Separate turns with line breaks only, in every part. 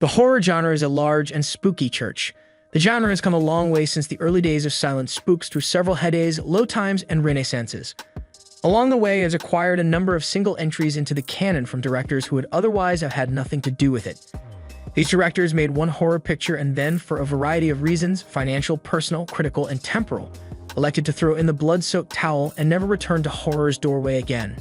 The horror genre is a large and spooky church. The genre has come a long way since the early days of silent spooks through several heydays, low times, and renaissances. Along the way, it has acquired a number of single entries into the canon from directors who would otherwise have had nothing to do with it. These directors made one horror picture and then, for a variety of reasons, financial, personal, critical, and temporal, elected to throw in the blood-soaked towel and never return to horror's doorway again.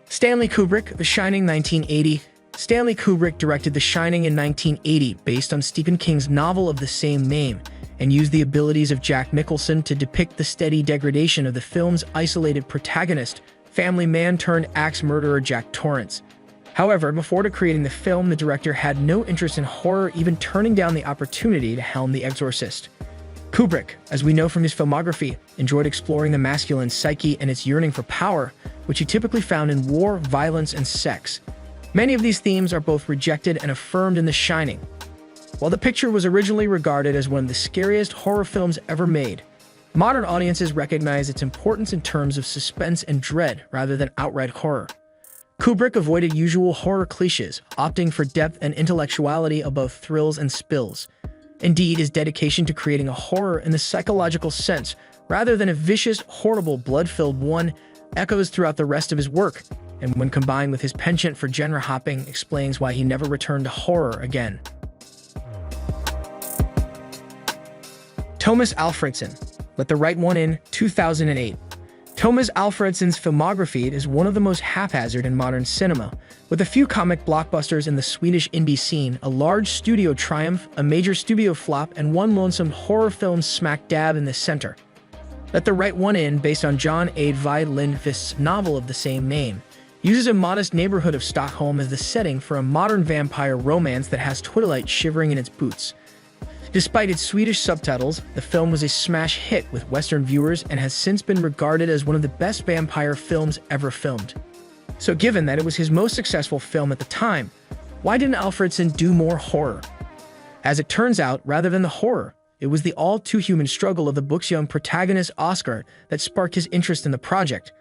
Stanley Kubrick, The Shining, 1980. Stanley Kubrick directed The Shining in 1980 based on Stephen King's novel of the same name, and used the abilities of Jack Nicholson to depict the steady degradation of the film's isolated protagonist, family man-turned-axe murderer Jack Torrance. However, before creating the film, the director had no interest in horror, even turning down the opportunity to helm The Exorcist. Kubrick, as we know from his filmography, enjoyed exploring the masculine psyche and its yearning for power, which he typically found in war, violence, and sex. Many of these themes are both rejected and affirmed in The Shining. While the picture was originally regarded as one of the scariest horror films ever made, modern audiences recognize its importance in terms of suspense and dread rather than outright horror. Kubrick avoided usual horror cliches, opting for depth and intellectuality above thrills and spills. Indeed, his dedication to creating a horror in the psychological sense, rather than a vicious, horrible, blood-filled one, echoes throughout the rest of his work, and when combined with his penchant for genre hopping, explains why he never returned to horror again. Tomas Alfredson, Let the Right One In, 2008. Tomas Alfredson's filmography is one of the most haphazard in modern cinema, with a few comic blockbusters in the Swedish indie scene, a large studio triumph, a major studio flop, and one lonesome horror film smack dab in the center. Let the Right One In, based on John Ajvide Lindqvist's novel of the same name, uses a modest neighborhood of Stockholm as the setting for a modern vampire romance that has Twilight shivering in its boots. Despite its Swedish subtitles, the film was a smash hit with Western viewers and has since been regarded as one of the best vampire films ever filmed. So given that it was his most successful film at the time, why didn't Alfredson do more horror? As it turns out, rather than the horror, it was the all-too-human struggle of the book's young protagonist Oscar that sparked his interest in the project,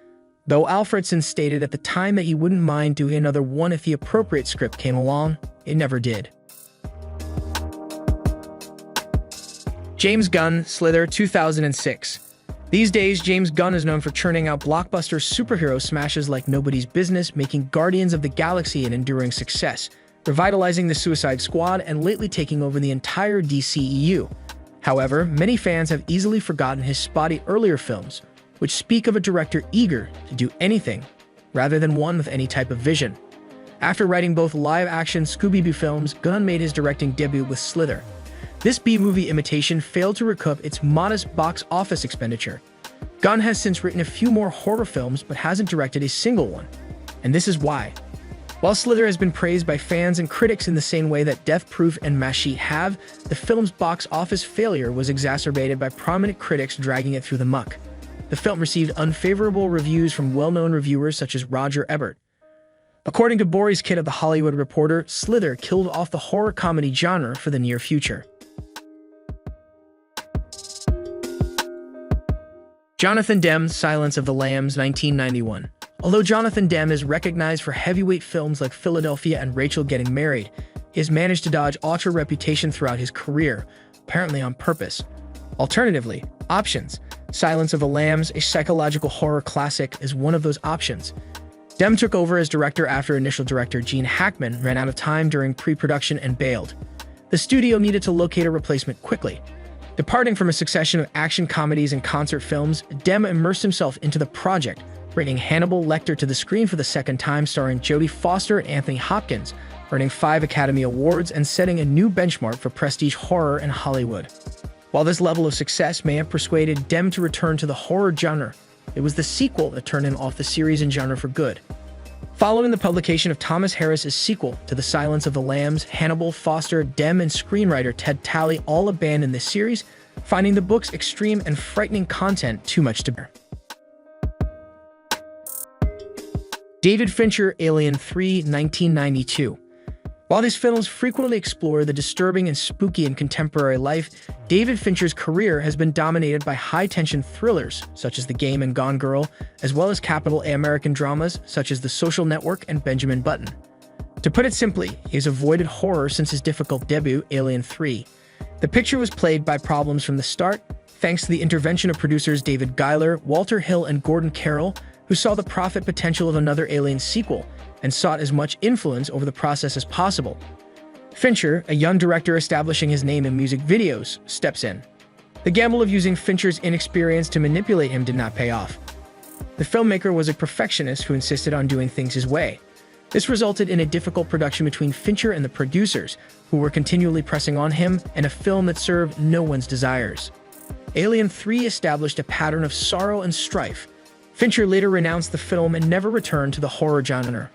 though Alfredson stated at the time that he wouldn't mind doing another one if the appropriate script came along. It never did. James Gunn, Slither, 2006. These days, James Gunn is known for churning out blockbuster superhero smashes like Nobody's Business, making Guardians of the Galaxy an enduring success, revitalizing the Suicide Squad, and lately taking over the entire DCEU. However, many fans have easily forgotten his spotty earlier films, which speak of a director eager to do anything, rather than one with any type of vision. After writing both live-action Scooby-Doo films, Gunn made his directing debut with Slither. This B-movie imitation failed to recoup its modest box office expenditure. Gunn has since written a few more horror films but hasn't directed a single one. And this is why. While Slither has been praised by fans and critics in the same way that Death Proof and Mashit have, the film's box office failure was exacerbated by prominent critics dragging it through the muck. The film received unfavorable reviews from well-known reviewers such as Roger Ebert. According to Boris Kidd of The Hollywood Reporter, Slither killed off the horror comedy genre for the near future. Jonathan Demme's Silence of the Lambs, 1991. Although Jonathan Demme is recognized for heavyweight films like Philadelphia and Rachel Getting Married, he has managed to dodge auteur reputation throughout his career, apparently on purpose. Alternatively, options. Silence of the Lambs, a psychological horror classic, is one of those options. Demme took over as director after initial director Gene Hackman ran out of time during pre-production and bailed. The studio needed to locate a replacement quickly. Departing from a succession of action comedies and concert films, Demme immersed himself into the project, bringing Hannibal Lecter to the screen for the second time, starring Jodie Foster and Anthony Hopkins, earning 5 Academy Awards and setting a new benchmark for prestige horror in Hollywood. While this level of success may have persuaded Demme to return to the horror genre, it was the sequel that turned him off the series and genre for good. Following the publication of Thomas Harris's sequel to The Silence of the Lambs, Hannibal, Foster, Demme, and screenwriter Ted Talley all abandoned this series, finding the book's extreme and frightening content too much to bear. David Fincher, Alien 3, 1992. While these films frequently explore the disturbing and spooky in contemporary life, David Fincher's career has been dominated by high-tension thrillers such as The Game and Gone Girl, as well as capital A American dramas such as The Social Network and Benjamin Button. To put it simply, he has avoided horror since his difficult debut, Alien 3. The picture was plagued by problems from the start, thanks to the intervention of producers David Giler, Walter Hill, and Gordon Carroll, who saw the profit potential of another Alien sequel and sought as much influence over the process as possible. Fincher, a young director establishing his name in music videos, steps in. The gamble of using Fincher's inexperience to manipulate him did not pay off. The filmmaker was a perfectionist who insisted on doing things his way. This resulted in a difficult production between Fincher and the producers, who were continually pressing on him, and a film that served no one's desires. Alien 3 established a pattern of sorrow and strife. Fincher later renounced the film and never returned to the horror genre.